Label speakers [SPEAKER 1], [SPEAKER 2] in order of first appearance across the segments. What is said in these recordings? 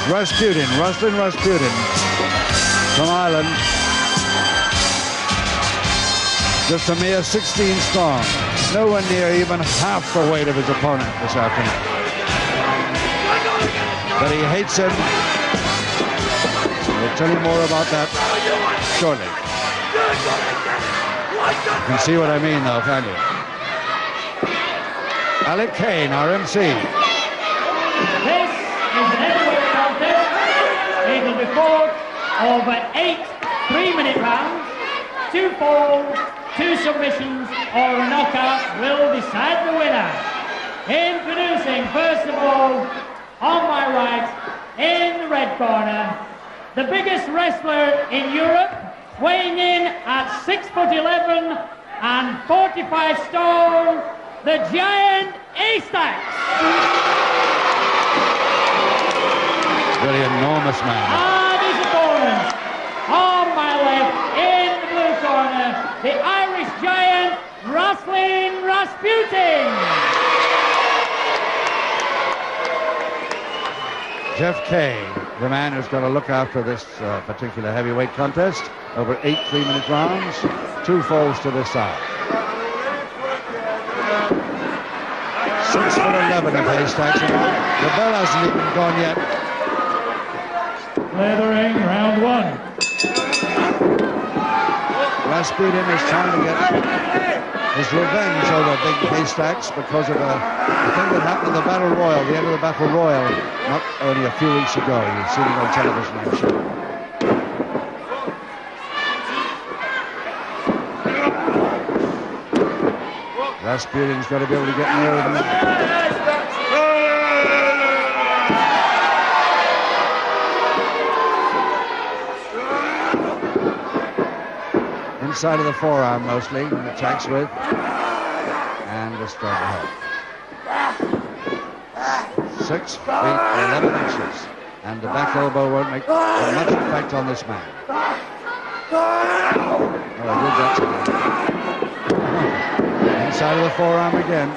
[SPEAKER 1] Rasputin, Ruslan Rasputin from Ireland. Just a mere 16 strong. Nowhere near even half the weight of his opponent this afternoon. But he hates him. We'll tell you more about that shortly. You can see what I mean though, can't you? Alec Kane, our MC.
[SPEAKER 2] This is an heavyweight contest. It will be fought over 8 3-minute rounds. 2 falls, 2 submissions, or a knockout will decide the winner. Introducing, first of all, on my right, in the red corner, the biggest wrestler in Europe, weighing in at 6'11" and 45 stone, the Giant Haystacks.
[SPEAKER 1] Really enormous man.
[SPEAKER 2] And his opponent, on my left, in the blue corner, the Irish Giant, Ruslan Rasputin.
[SPEAKER 1] Jeff Kay, the man who's going to look after this particular heavyweight contest over 8 3-minute rounds, 2 falls to this side. 6'11" of Haystacks. The bell hasn't even gone yet.
[SPEAKER 2] Play the ring, round 1.
[SPEAKER 1] Rasputin is trying to get his revenge over Big Haystacks because of the thing that happened in the Battle Royal, the end of the Battle Royal, not only a few weeks ago. You've seen it on television, I'm sure. Rasputin's got to be able to get near him. Inside of the forearm mostly, and attacks with, and just straight ahead. 6 feet 11 inches, and the back elbow won't make much effect on this man. Oh, I did that to him. Inside of the forearm again.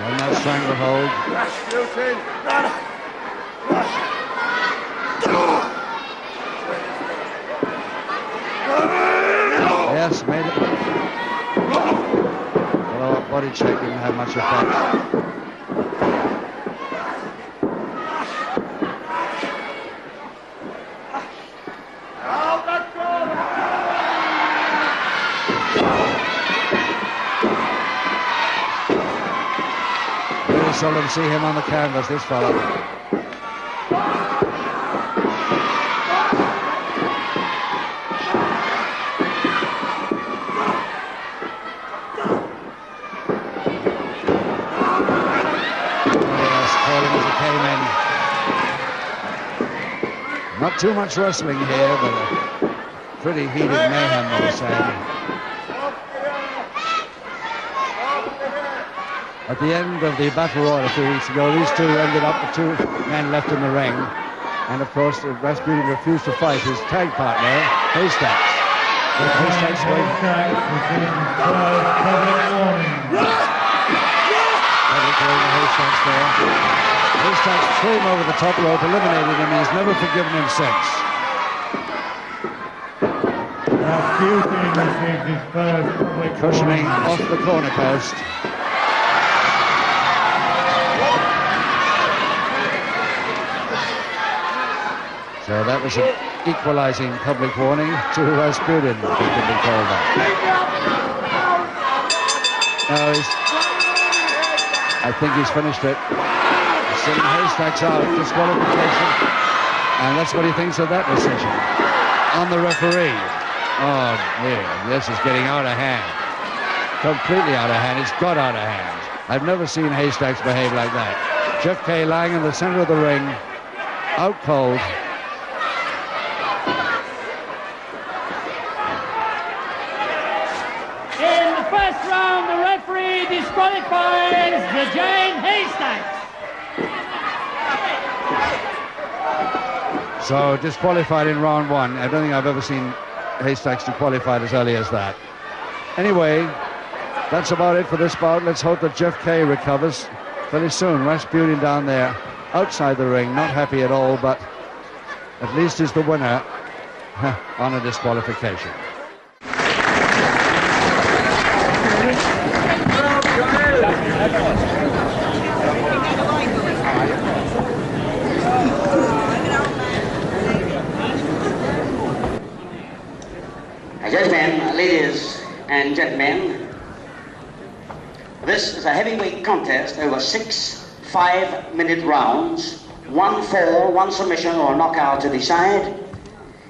[SPEAKER 1] And that stranglehold. Yes, made it. Although a body check didn't have much effect. Very seldom see him on the canvas, this fellow. Not too much wrestling here, but a pretty heated mayhem, I would say. At the end of the Battle Royal a few weeks ago, these two ended up with 2 men left in the ring. And of course, Rasputin refused to fight his tag partner, Haystacks. Haystacks going... Haystacks there. Haystacks threw him over the top rope, eliminated him, and he's never forgiven him since. Cushioning off the corner post. So that was an equalizing public warning to Rasputin, who can be called that. No, I think he's finished it. Sending Haystacks out, disqualification. And that's what he thinks of that decision. On the referee. Oh, dear. This is getting out of hand. Completely out of hand. It's got out of hand. I've never seen Haystacks behave like that. Jeff Kay lying in the center of the ring, out cold.
[SPEAKER 2] In the first round, the referee disqualifies the giant Haystacks.
[SPEAKER 1] So disqualified in round one. I don't think I've ever seen Haystacks disqualified as early as that. Anyway, that's about it for this bout. Let's hope that Jeff Kay recovers very soon. Rasputin down there outside the ring, not happy at all, but at least he's the winner on a disqualification.
[SPEAKER 3] Gentlemen, ladies and gentlemen, this is a heavyweight contest over 6 5-minute rounds, 1 fall, 1 submission or knockout to decide.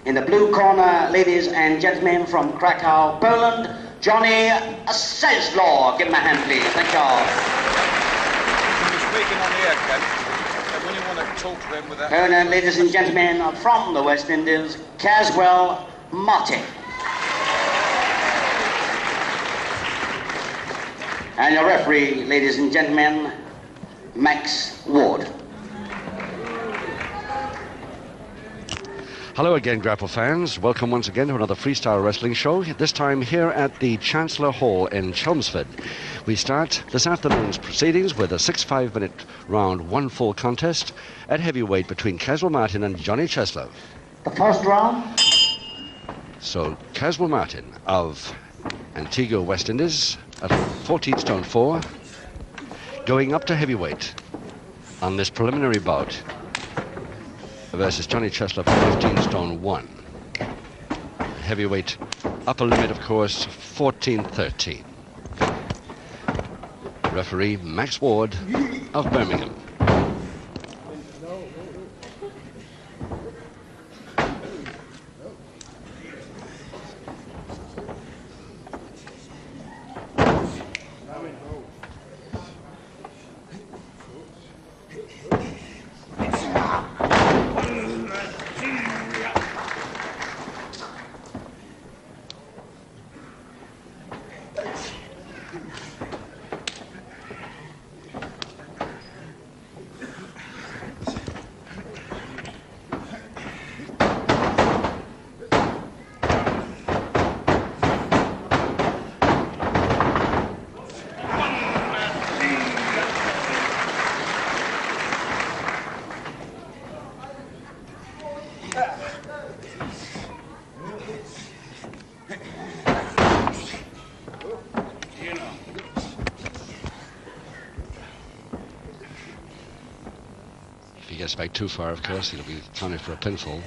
[SPEAKER 3] In the blue corner, ladies and gentlemen, from Krakow, Poland, Johnny Czeslaw. Give him a hand, please. Thank you all.
[SPEAKER 4] You're speaking on the air, Captain. So when you want to talk to them with that...
[SPEAKER 3] And ladies and gentlemen, from the West Indies, Caswell Martin. And your referee, ladies and gentlemen, Max Ward.
[SPEAKER 1] Hello again, Grapple fans. Welcome once again to another freestyle wrestling show, this time here at the Chancellor Hall in Chelmsford. We start this afternoon's proceedings with a 6 5-minute round, 1 fall contest at heavyweight between Caswell Martin and Johnny Czeslaw.
[SPEAKER 3] The first round.
[SPEAKER 1] So Caswell Martin of Antigua, West Indies, at 14 stone 4, going up to heavyweight on this preliminary bout versus Johnny Czeslaw, 15 stone 1. Heavyweight upper limit, of course, 14-13. Referee Max Ward of Birmingham. If he gets back too far, of course, he'll be counted for a pinfall.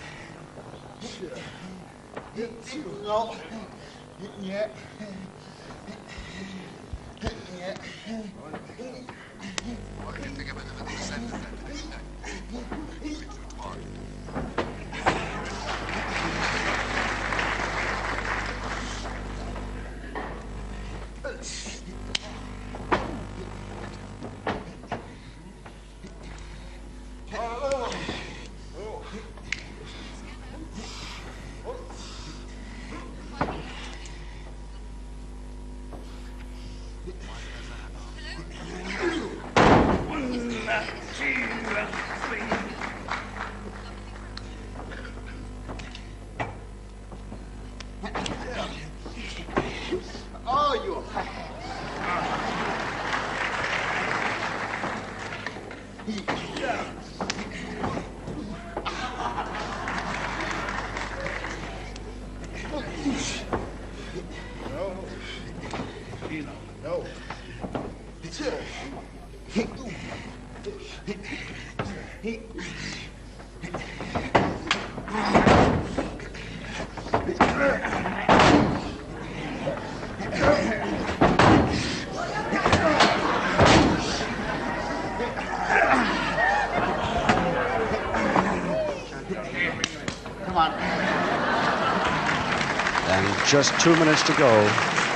[SPEAKER 1] And just 2 minutes to go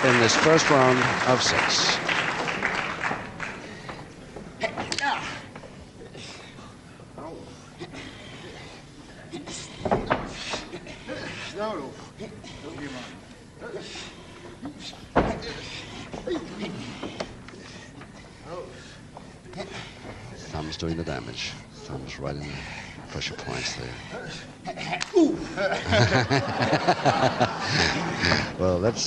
[SPEAKER 1] in this first round of 6. doing the damage. Thumbs right in the pressure points there. Well, that's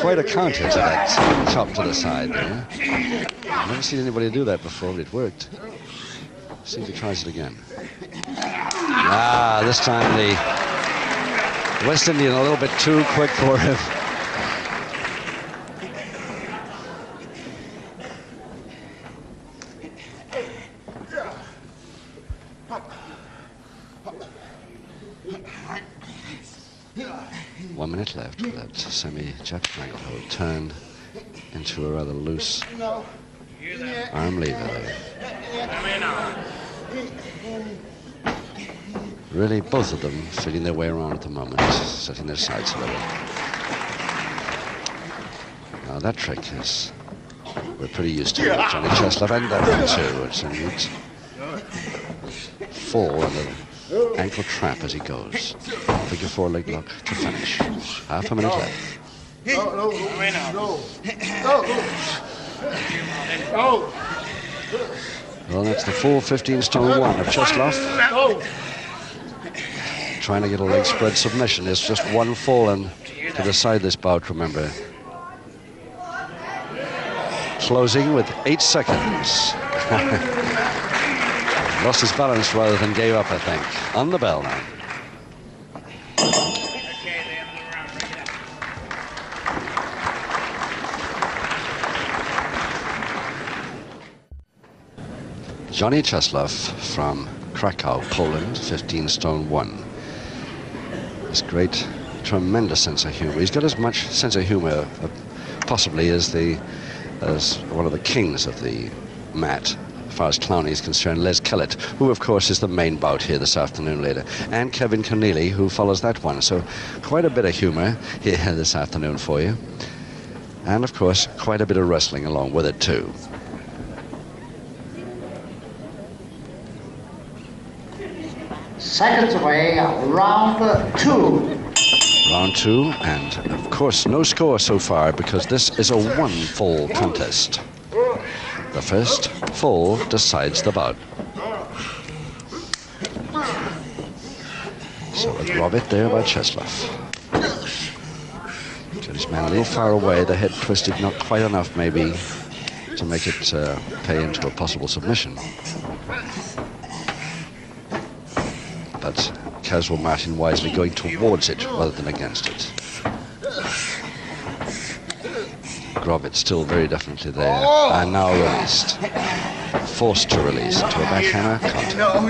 [SPEAKER 1] quite a counter to that chop to the side there. I've never seen anybody do that before, but it worked. See if he tries it again. Ah, this time the West Indian a little bit too quick for him. One minute left with that semi-Jeff Stranglehold turned into a rather loose arm lever there. Really, both of them feeling their way around at the moment, setting their sights a little. Now that trick is, we're pretty used to it. Johnny Cheslov and that one too. It's a neat fall and an ankle trap as he goes. Figure four leg lock to finish. Half a minute left. Well, that's the full 15 stone one of Cheslov. Trying to get a leg spread submission. It's just one fall and to decide this bout, remember. Closing with 8 seconds. Lost his balance rather than gave up, I think. On the bell now. Johnny Cheslov from Krakow, Poland, 15 stone 1. This great, tremendous sense of humor. He's got as much sense of humor possibly as one of the kings of the mat, as far as clowning is concerned, Les Kellett, who of course is the main bout here this afternoon later, and Kevin Keneally, who follows that one. So quite a bit of humor here this afternoon for you. And of course, quite a bit of wrestling along with it too.
[SPEAKER 3] Seconds away, round 2.
[SPEAKER 1] Round 2, and of course no score so far because this is a one-fall contest. The first fall decides the bout. So a Robert there by Cheslov. Got his man a little far away, the head twisted not quite enough maybe to make it pay into a possible submission. But Caswell Martin wisely going towards it rather than against it. Grobet still very definitely there, and now released. Forced to release to a backhammer counter.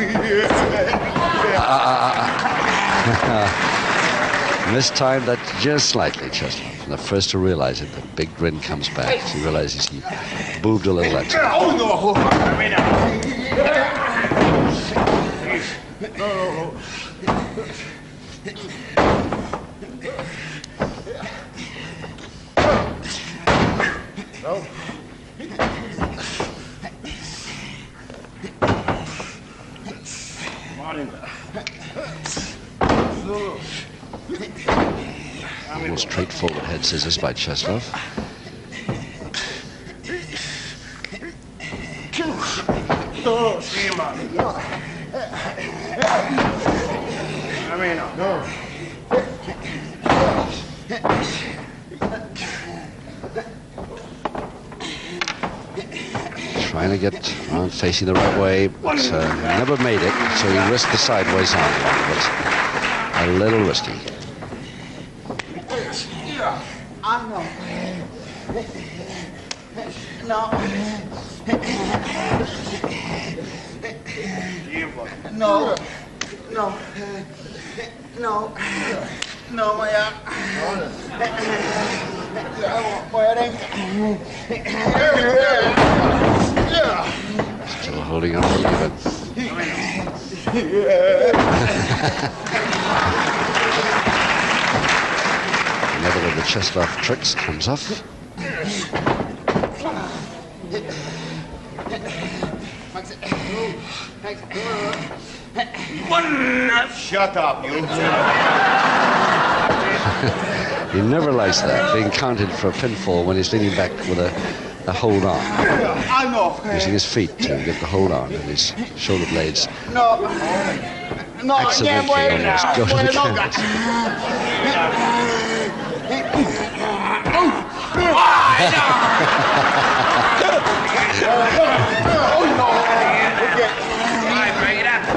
[SPEAKER 1] Mistimed that just slightly, Cheslov. And the first to realize it, the big grin comes back. He realizes he boobed a little that time. Almost straightforward head scissors by Cheslov. Trying to get around facing the right way, but never made it, so he risked the sideways on one, but a little risky. Still holding on a little bit. Another of the Cheslov tricks comes off.
[SPEAKER 5] Shut up, you.
[SPEAKER 1] He never likes that, being counted for a pinfall when he's leaning back with a a hold on,
[SPEAKER 5] I'm not.
[SPEAKER 1] using his feet to get the hold on, and his shoulder blades
[SPEAKER 5] No. No,
[SPEAKER 1] accidentally almost go to the canvas.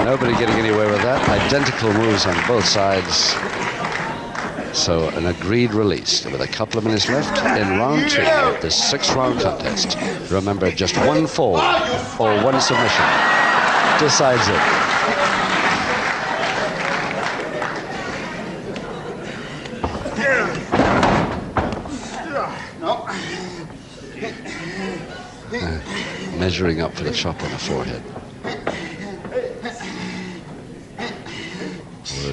[SPEAKER 1] Nobody getting anywhere with that. Identical moves on both sides. So an agreed release with a couple of minutes left in round 2 of this 6-round contest. Remember, just one fall or one submission decides it. Measuring up for the chop on the forehead.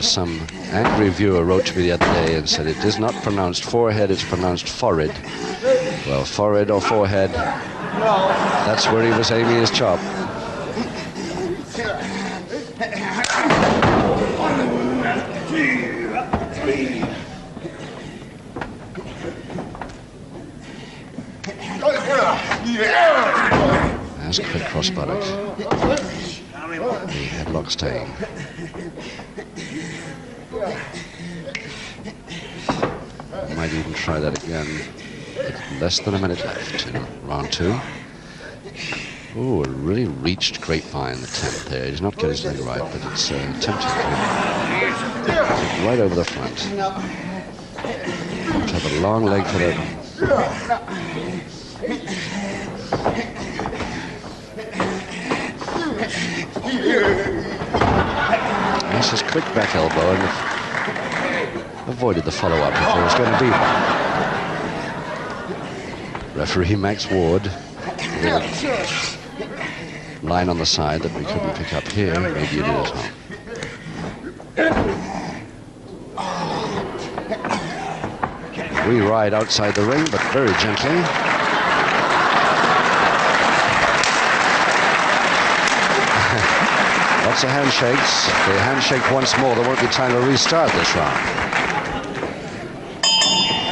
[SPEAKER 1] Some angry viewer wrote to me the other day and said it is not pronounced forehead, it's pronounced forehead. Well, forehead or forehead, that's where he was aiming his chop. That's a quick cross buttock. The headlock staying. Might even try that again. With less than a minute left in round 2. Oh, it really reached Grapevine, the 10th there. He's not getting his leg right, but it's tempting right over the front. To have a long leg for that. That's his quick back elbow and avoided the follow-up if there was going to be one. Referee Max Ward, line on the side that we couldn't pick up here. Maybe you did at home. We ride outside the ring, but very gently. Lots of handshakes. If they handshake once more, there won't be time to restart this round.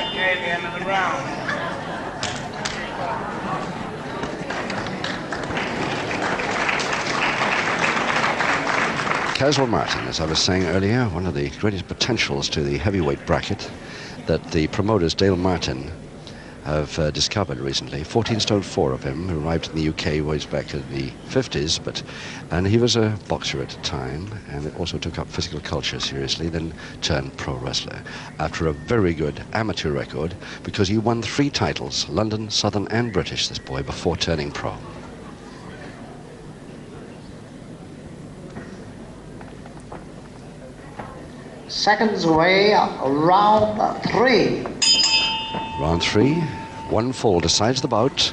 [SPEAKER 5] Okay, the end of the round.
[SPEAKER 1] Caswell Martin, as I was saying earlier, one of the greatest potentials to the heavyweight bracket that the promoters Dale Martin have discovered recently. 14 stone 4 of him, who arrived in the UK ways back in the 50s, and he was a boxer at the time, and also took up physical culture seriously, then turned pro wrestler after a very good amateur record, because he won 3 titles, London, Southern and British, this boy, before turning pro.
[SPEAKER 3] Seconds away, round 3.
[SPEAKER 1] Round 3, one fall decides the bout.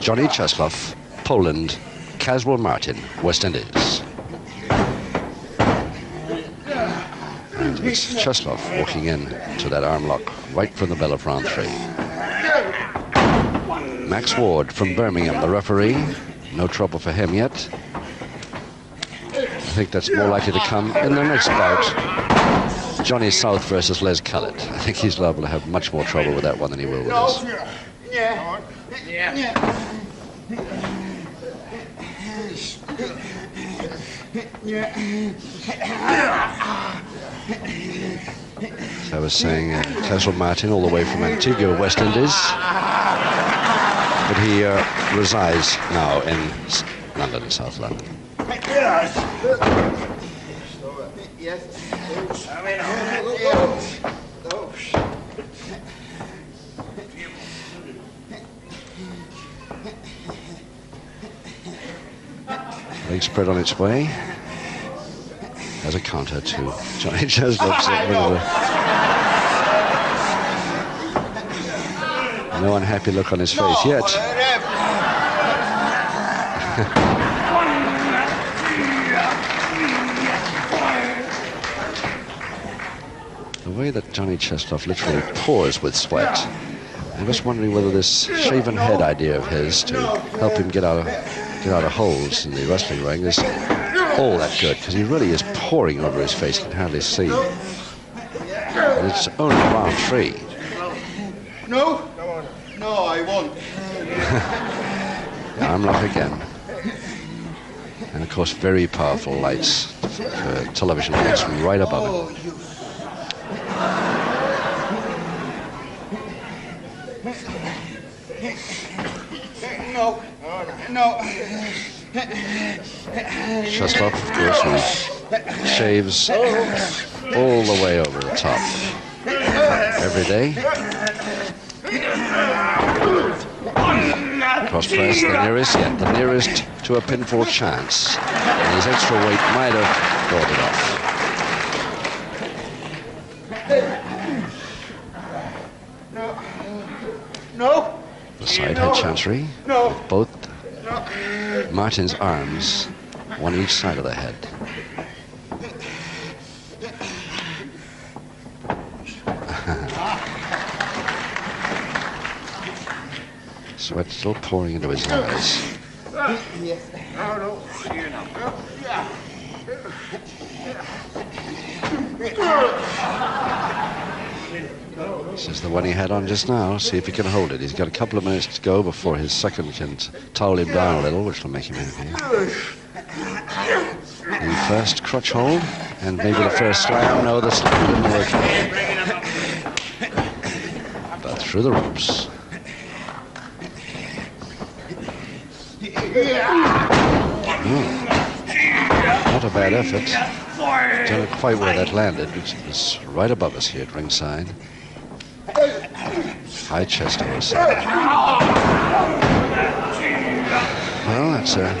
[SPEAKER 1] Johnny Czesław, Poland, Caswell Martin, West Indies. And it's Czesław walking in to that arm lock right from the bell of round 3. Max Ward from Birmingham, the referee. No trouble for him yet. I think that's more likely to come in the next bout. Johnny South versus Les Callett. I think he's liable to have much more trouble with that one than he will with this. So I was saying, Caswell Martin, all the way from Antigua, West Indies. But he resides now in London, South London. Leg spread on its way as a counter to Johnny Czesław's. No unhappy look on his face yet. The way that Johnny Czesław literally pours with sweat. I'm just wondering whether this shaven head idea of his to help him get out of holes in the wrestling ring is all that good, because he really is pouring over his face, you can hardly see. And it's only round 3.
[SPEAKER 5] No? No, I won't.
[SPEAKER 1] The arm lock again. And of course, very powerful lights, television lights right above it.
[SPEAKER 5] No.
[SPEAKER 1] Cheslov, of course, who shaves all the way over the top every day. Cross press, the nearest to a pinfall chance. And his extra weight might have brought it off.
[SPEAKER 5] No.
[SPEAKER 1] The side head chancery.
[SPEAKER 5] No.
[SPEAKER 1] With both Martin's arms, one each side of the head. Sweat still pouring into his eyes. This is the one he had on just now. See if he can hold it. He's got a couple of minutes to go before his second can towel him down a little, which will make him happy. The first crutch hold, and maybe the first slam. No, the slam didn't work. But through the ropes. Not a bad effort. Don't know quite where that landed. It was right above us here at ringside. High chest horse. Well, that's a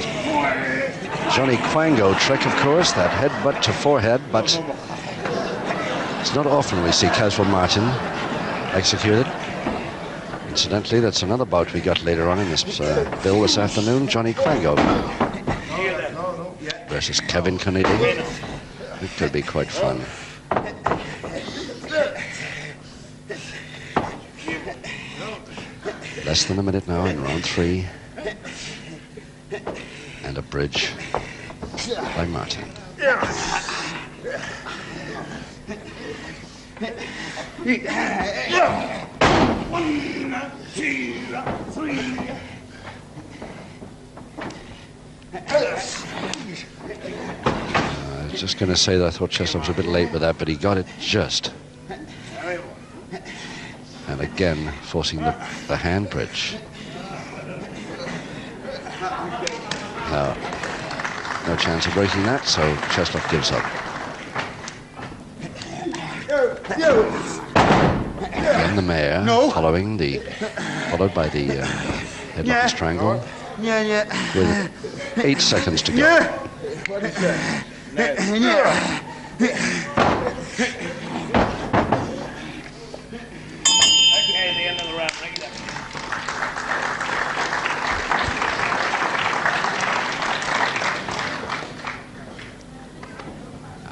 [SPEAKER 1] Johnny Quango trick, of course, that headbutt to forehead, but it's not often we see Caswell Martin executed. Incidentally, that's another bout we got later on in this bill this afternoon. Johnny Quango versus Kevin Kennedy. It could be quite fun. Less than a minute now in round 3. And a bridge by Martin.
[SPEAKER 5] 1, 2, 3.
[SPEAKER 1] I was just going to say that I thought Cheslov was a bit late with that, but he got it just. And again, forcing the hand bridge. No chance of breaking that, so Cheslov gives up. And the mayor, followed by the headlock strangle. With 8 seconds to go.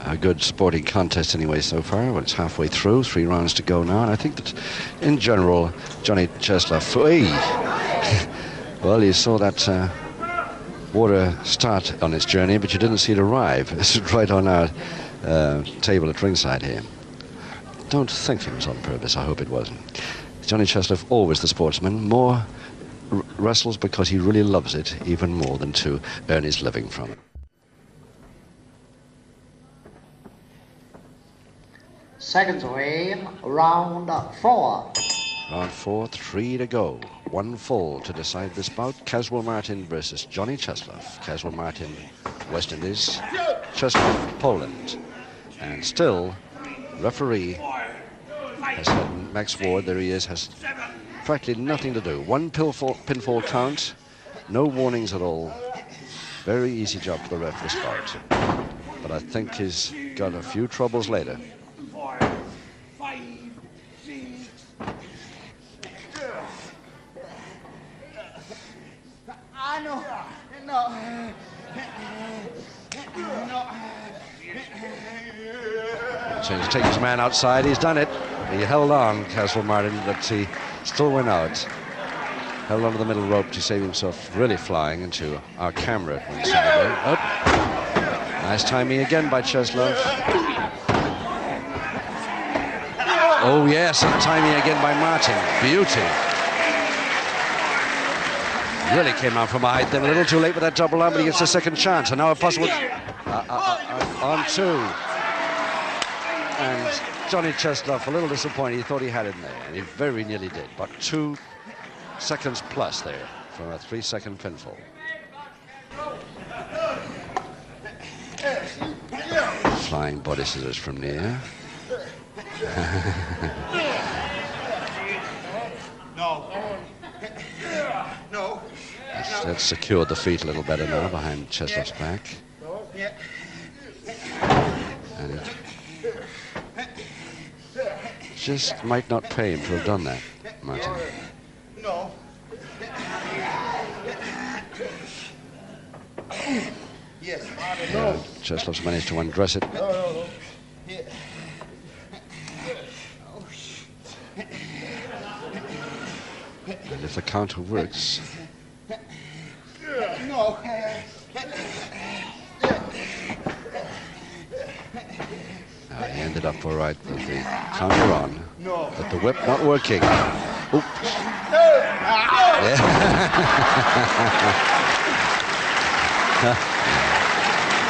[SPEAKER 1] A good sporting contest anyway so far. Well, it's halfway through, 3 rounds to go now, and I think that in general, Johnny Cheslov, well, you saw that water start on its journey, but you didn't see it arrive. This is right on our table at ringside here. Don't think it was on purpose. I hope it wasn't. Johnny Cheslov, always the sportsman, more wrestles because he really loves it, even more than to earn his living from it.
[SPEAKER 3] Seconds away, round 4.
[SPEAKER 1] Round 4, 3 to go. 1 fall to decide this bout. Caswell Martin versus Johnny Cheslov. Caswell Martin, West Indies. Cheslov, Poland. And still, referee has had Max Ward, there he is, has practically nothing to do. 1 pinfall count, no warnings at all. Very easy job for the ref this bout. But I think he's got a few troubles later. So to take his man outside, he's done it. He held on, Caswell Martin, but he still went out. Held onto the middle rope to save himself really flying into our camera at one side. Oh. Nice timing again by Cheslov. Oh yes, and timing again by Martin. Beauty. Really came out from behind then, a little too late with that double arm, but he gets a second chance. And now a possible on two. And Johnny Chesloff a little disappointed. He thought he had it in there, and he very nearly did. But 2 seconds plus there from a 3-second pinfall. Flying body scissors from near.
[SPEAKER 5] No. No.
[SPEAKER 1] That's secured the feet a little better now behind Chesloff's back.
[SPEAKER 5] Yeah.
[SPEAKER 1] And it just might not pay him to have done that, Martin.
[SPEAKER 5] No. Yes. No.
[SPEAKER 1] Chesloff's managed to undress it.
[SPEAKER 5] No. Yeah.
[SPEAKER 1] And if the counter works,
[SPEAKER 5] No.
[SPEAKER 1] he ended up all right with the counter on,
[SPEAKER 5] No.
[SPEAKER 1] but the whip not working. Oops. Yeah.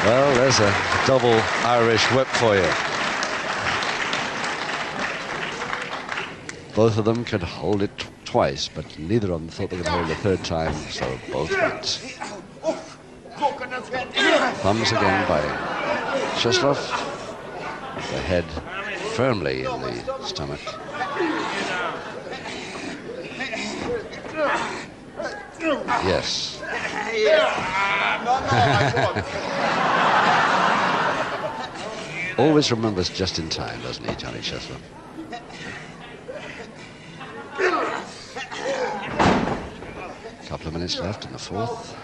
[SPEAKER 1] Well, there's a double Irish whip for you. Both of them could hold it twice, but neither of them thought they could hold it the third time, so both went. Thumbs again by Chesloff. The head firmly in the stomach. Yes. Always remembers just in time, doesn't he, Johnny Chesloff? Couple of minutes left in the fourth.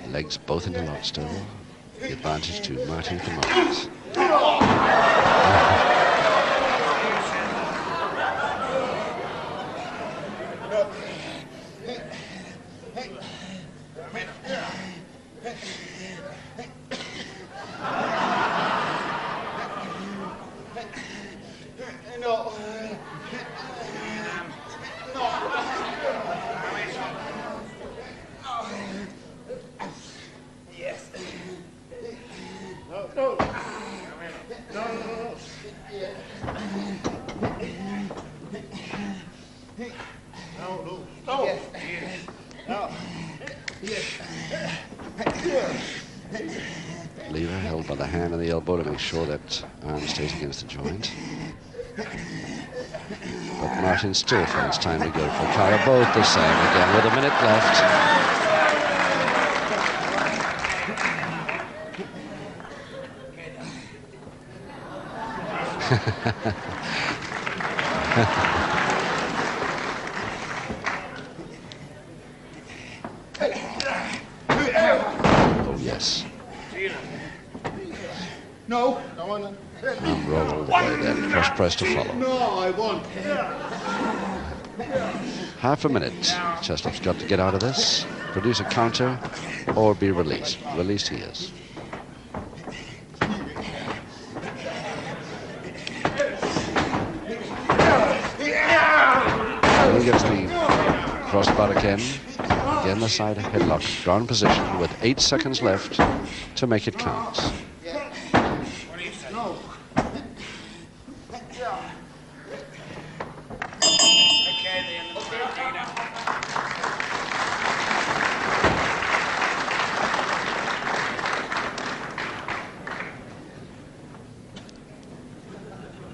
[SPEAKER 1] Legs both into lock still. The advantage to Martin at the moment. Lever held by the hand and the elbow to make sure that arm stays against the joint. But Martin still finds time to go for a counter. Both the same again with a minute left. Oh, yes.
[SPEAKER 5] No.
[SPEAKER 1] Arm roll all the way then. Cross press to follow.
[SPEAKER 5] No, I won't.
[SPEAKER 1] Half a minute. Chesloff's got to get out of this, produce a counter, or be released. Released he is. He gets the crossbar again. Again the side headlock. Ground position with 8 seconds left to make it count.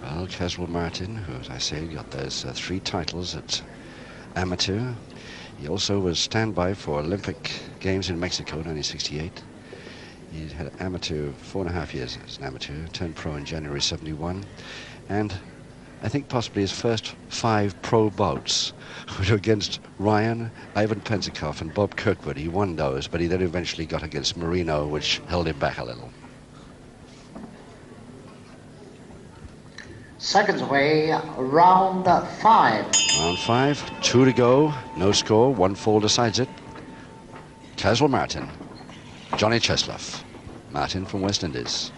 [SPEAKER 1] Well, Caswell Martin, who, as I say, got those 3 titles at amateur. He also was standby for Olympic Games in Mexico in 1968. He had amateur 4.5 years as an amateur, turned pro in January 71, and I think possibly his first 5 pro bouts were against Ryan, Ivan Pensacough, and Bob Kirkwood. He won those, but he then eventually got against Marino, which held him back a little.
[SPEAKER 3] Seconds away, round 5.
[SPEAKER 1] Round 5, 2 to go, no score, 1 fall decides it. Caswell Martin, Johnny Chesloff, Martin from West Indies.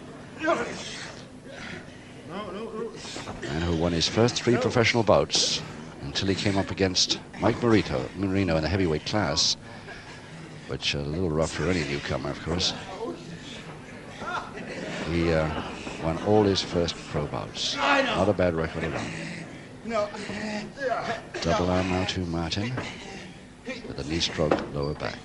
[SPEAKER 1] Man who won his first 3 professional bouts in until he came up against Mike Marino in the heavyweight class, which is a little rough for any newcomer, of course. He won all his first pro bouts. Not a bad record at all.
[SPEAKER 5] No.
[SPEAKER 1] Double arm now to Martin with a knee stroke, lower back.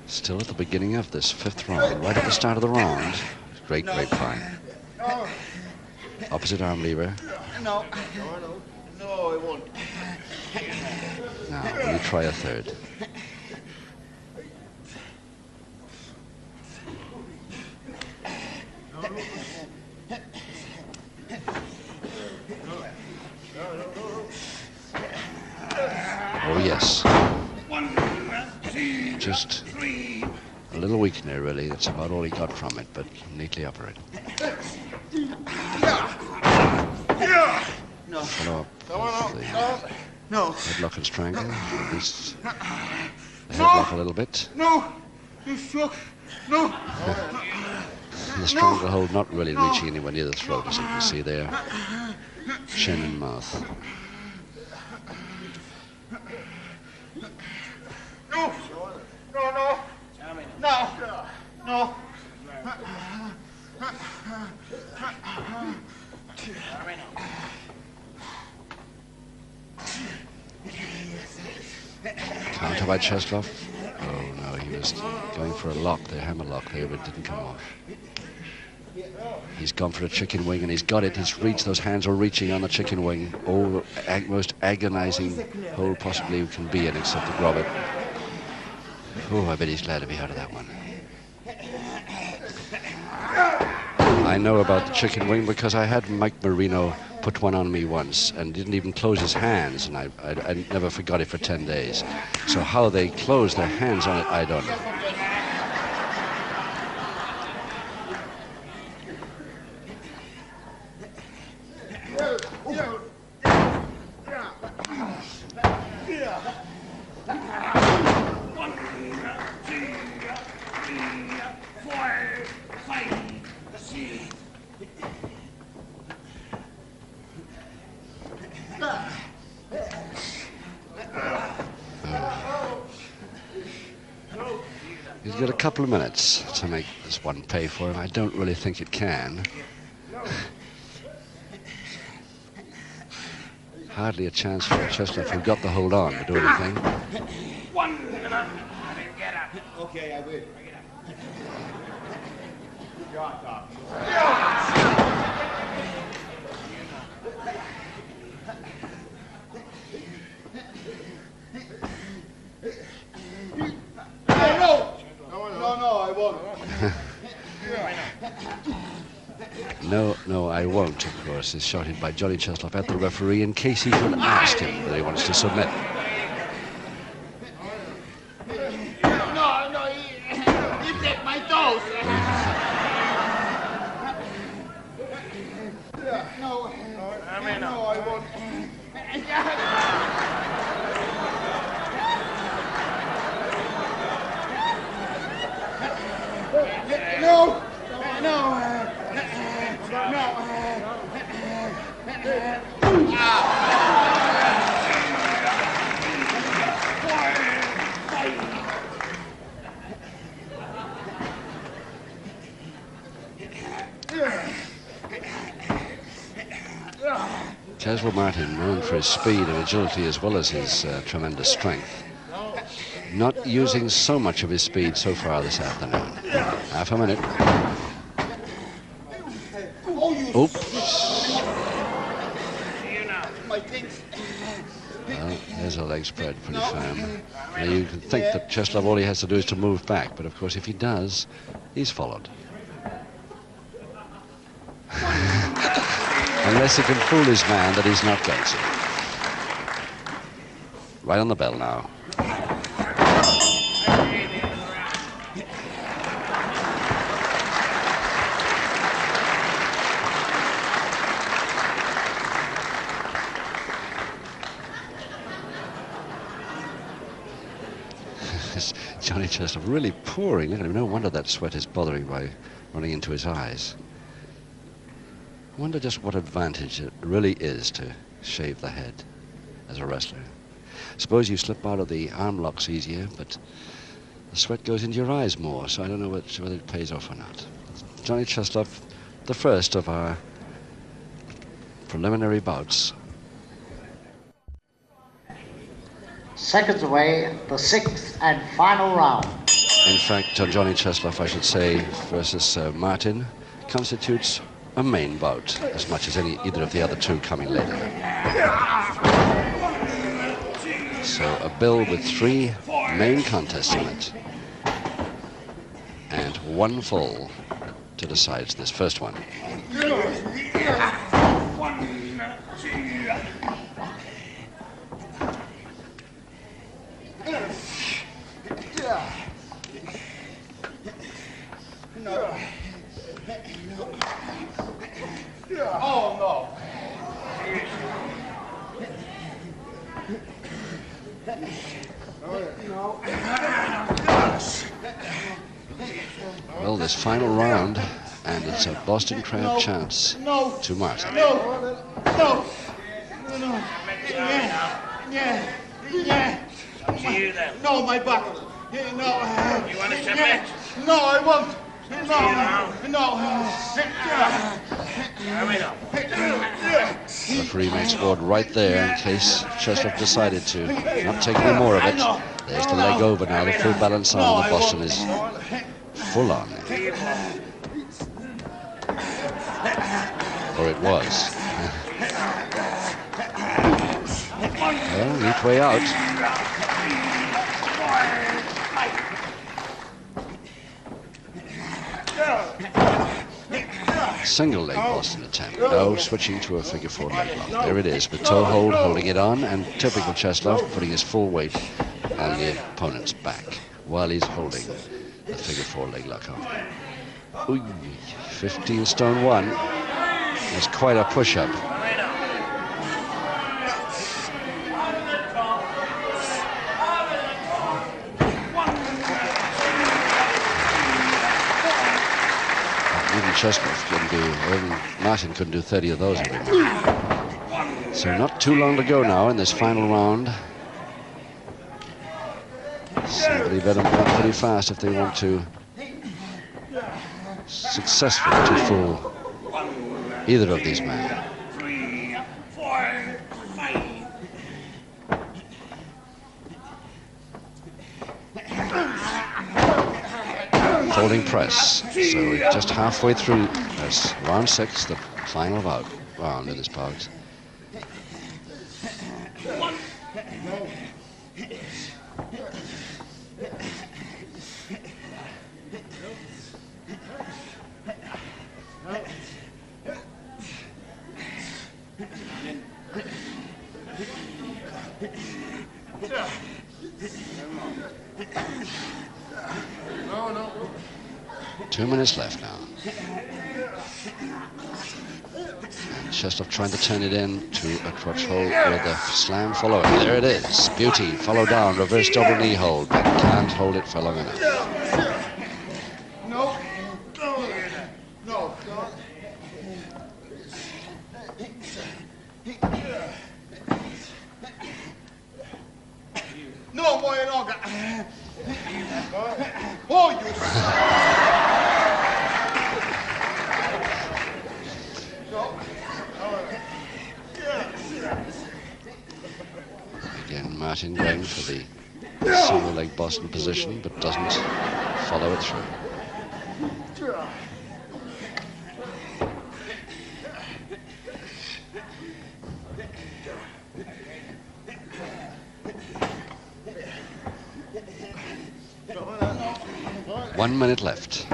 [SPEAKER 1] Still at the beginning of this fifth round, right at the start of the round. Great grapevine. Opposite arm lever.
[SPEAKER 5] No. No, it won't.
[SPEAKER 1] Now, will you try a third? Oh, yes. Just a little weak there, really. That's about all he got from it, but neatly operated.
[SPEAKER 5] No.
[SPEAKER 1] Follow up
[SPEAKER 5] Come on,
[SPEAKER 1] with the
[SPEAKER 5] no.
[SPEAKER 1] headlock and strangle. Release the headlock a little bit.
[SPEAKER 5] No. You shook. No.
[SPEAKER 1] The stranglehold not really reaching anywhere near the throat, as you can see there. Chin and mouth.
[SPEAKER 5] No. No, no. No. No.
[SPEAKER 1] Counter by Cheslov. Oh no, he was going for a lock there, hammer lock there, but it didn't come off. He's gone for a chicken wing and he's got it. He's reached, those hands are reaching on the chicken wing. Oh, most agonizing hold possibly you can be in, except to grab it. Oh, I bet he's glad to be out of that one. I know about the chicken wing because I had Mike Marino put one on me once and didn't even close his hands, and I never forgot it for 10 days. So how they close their hands on it, I don't know. He's got a couple of minutes to make this one pay for him. I don't really think it can. Hardly a chance for Cheslov, who got the hold on, to do anything.
[SPEAKER 5] Okay, I will. No, I won't.
[SPEAKER 1] No, I won't, of course, is shouted by Johnny Cheslov at the referee in case he should ask him that he wants to submit.
[SPEAKER 5] No, you take my toes. No, I won't.
[SPEAKER 1] Cheslov Martin, known for his speed and agility as well as his tremendous strength. Not using so much of his speed so far this afternoon. Half a minute. Oops. Well, there's a leg spread pretty firm. Now you can think that Cheslov, all he has to do is to move back, but of course if he does, he's followed. Unless he can fool his man that he's not going to. Right on the bell now. Cheslov really pouring. Look at him. No wonder that sweat is bothering by running into his eyes. I wonder just what advantage it really is to shave the head as a wrestler. Suppose you slip out of the arm locks easier, but the sweat goes into your eyes more, so I don't know whether it pays off or not. Johnny Cheslov, the first of our preliminary bouts.
[SPEAKER 3] Seconds away, the 6th and final round.
[SPEAKER 1] In fact, Johnny Cheslov, I should say, versus Martin, constitutes a main bout as much as either of the other two coming later. So a bill with 3 main contests in it, and 1 full to decide this first one.
[SPEAKER 5] Oh, no.
[SPEAKER 1] Well, this final round, and it's a Boston Crab chance to Martin.
[SPEAKER 5] No. Yeah. No, my back. No.
[SPEAKER 6] You want to submit?
[SPEAKER 5] No, I won't. No.
[SPEAKER 1] The referee makes board right there in case Cheslov decided to not take any more of it. There's the leg over now, the full balance on. The Boston is full on. Or it was. Well, each way out. Single leg Boston attempt. Now switching to a figure 4 leg lock. There it is, with toe hold, holding it on, and typical Cheslov putting his full weight on the opponent's back while he's holding the figure 4 leg lock on. Ooh, 15 stone 1. It's quite a push-up. Cheslov couldn't do, or even Martin couldn't do 30 of those every minute. So not too long to go now in this final round. Somebody better move up pretty fast if they want to successfully to fool either of these men. Folding press. So we're just halfway through. That's round 6, the final round in this bout.
[SPEAKER 5] No.
[SPEAKER 1] 2 minutes left now. And Cheslov trying to turn it in to a crotch hold with a slam following. There it is. Beauty. Follow down. Reverse double knee hold. But can't hold it for long enough.
[SPEAKER 5] No. No, moja noga. Oh, you.
[SPEAKER 1] Again, Martin going for the single leg Boston position, but doesn't follow it through. One minute left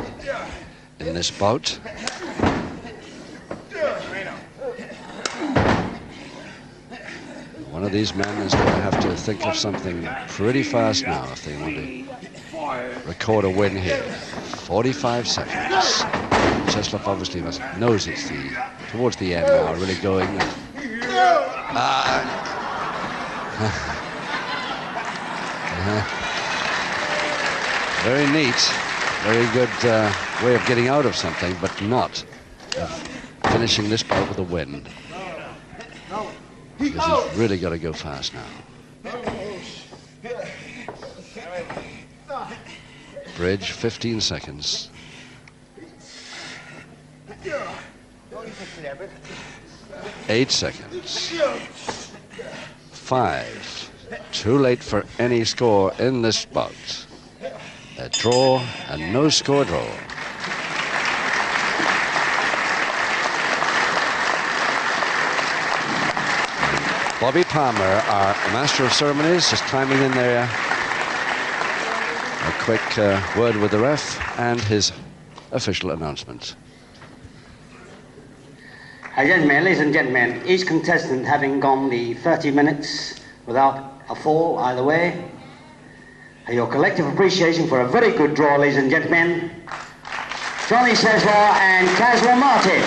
[SPEAKER 1] in this bout. One of these men is going to have to think of something pretty fast now if they want to record a win here. 45 seconds. Cheslov obviously knows it's towards the end now, really going. Very neat, very good way of getting out of something, but not finishing this bout with a win. This has really got to go fast now. Bridge, 15 seconds. 8 seconds. 5. Too late for any score in this bout. A draw and no score draw. Bobby Palmer, our master of ceremonies, is climbing in there. A quick word with the ref and his official announcement.
[SPEAKER 3] Gentlemen, ladies and gentlemen, each contestant having gone the 30 minutes without a fall either way. Your collective appreciation for a very good draw, ladies and gentlemen. Johnny Cesar and Caswell Martin.